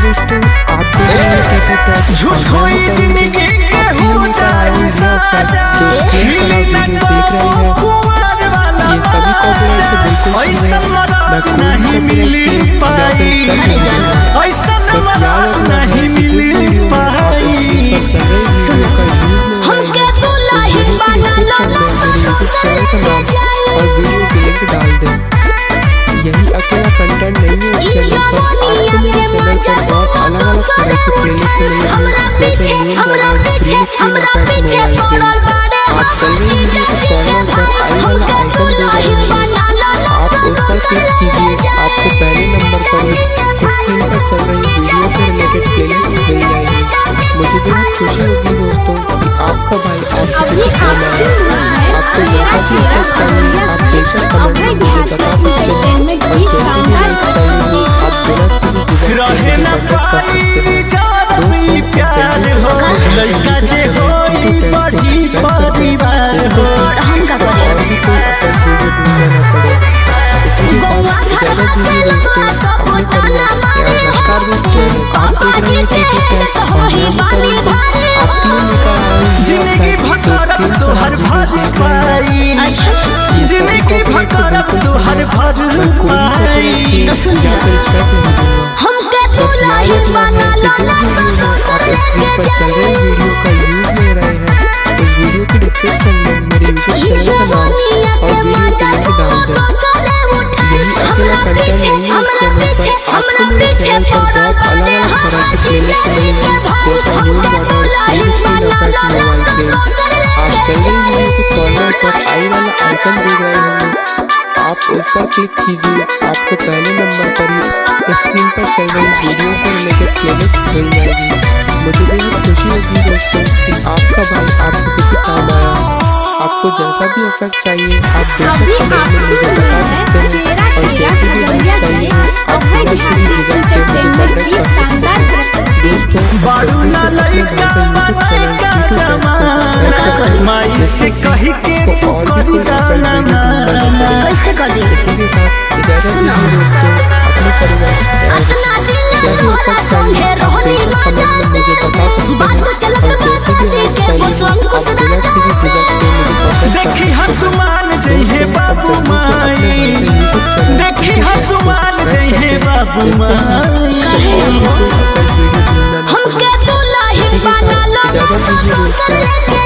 दोस्तों आप झूठ हुई जिंदगी के हो जाए साजा, मिली न को कुंवर वाला ये सभी कॉपीराइट नहीं मिली पाई, ऐसा नहीं मिली पाई। हमके दुल्हन बना लो ना और वीडियो के लिंक डाल दे। यही अकेला कंटेंट नहीं है इस चैनल पर, आपको मेरे चैनल पर बहुत अलग-अलग तरह की प्लेलिस्ट मिलेगी, जैसे new model, green screen effect, mobile game. आप चल रही वीडियो के कॉर्नर पर आई वाला आइकन दे रहे हैं, आप उस पर क्लिक कीजिए, आपको पहले नंबर पर स्क्रीन पर चल रही वीडियो से रिलेटेड प्लेलिस्ट मिल जाएगी। मुझे बहुत खुशी होगी दोस्तों कि आपका भाई आपको जैसा भी इफेक्ट चाहिए आप बेशक कमेंट में मुझे बता सकते हैं, और जैसे भी लाइक चाहिए आप बिना किसी रहे न पाई जब भी प्यार हो, लड़का जे होई बड़ी परिवार हो। हम का करे और भी कोई अफेक्ट वीडियो ढूंढना ना पड़े। इसी के साथ इजाजत दीजिए दोस्तों, अपने परिवार के नमस्कार दोस्तों, आप देख रहे हैं टिकटॉक और मैं करूँगा आपके लिए लेकर आऊँ जिंदगी भटकरब तो हर भर पाई, जिंदगी भटकरब तो हर भर पाई। हमके बस लाइक करना है कि जिस भी वीडियो आप स्क्रीन पर चल रहे वीडियो का यूज ले रहे हैं उस वीडियो के डिस्क्रिप्शन में मेरे यूट्यूब चैनल का नाम और वीडियो के लिंक डाल दें। यही अकेला कंटेंट नहीं है इस चैनल पर, आपको मेरे चैनल पर बहुत अलग-अलग तरह की प्लेलिस्ट मिलेगी, जैसे new model, green screen effect, mobile game. आप चल रही वीडियो के कॉर्नर पर आई वाला आइकन देख रहे होंगे, आप उस पर क्लिक कीजिए, आपको पहले नंबर पर ही स्क्रीन पर चल रही वीडियो से रिलेटेड प्लेलिस्ट मिल जाएगी। मुझे बेहद खुशी होगी दोस्तों कि आपका भाई आपको किसी काम आया। आपको जैसा भी इफेक्ट चाहिए आप बेशक कमेंट में मुझे बता सकते हैं, और जैसे भी लाइक चाहिए आप बिना किसी झिझक के मुझे कॉन्टैक्ट कर सकते हैं। दोस्तों बारू ना लइका लइका जमाना, माई से कही के तू करू गाना माना। कैसे कर दी इसी के साथ इजाजत दीजिए दोस्तों, अपने परिवार अपना दिल क्या भी इफेक्ट चाहिए आप बेशक कमेंट में मुझे बता सकते हैं, और जैसे भी लाइक चाहिए आप बिना किसी झिझक के मुझे कॉन्टैक्ट कर देखी हम सकते हैं। तुमान जइहे बाबू माई, देखी हम तुमान जइहे बाबू माई। हमके दुल्हन बना लो इजाजत दीजिए दोस्तों।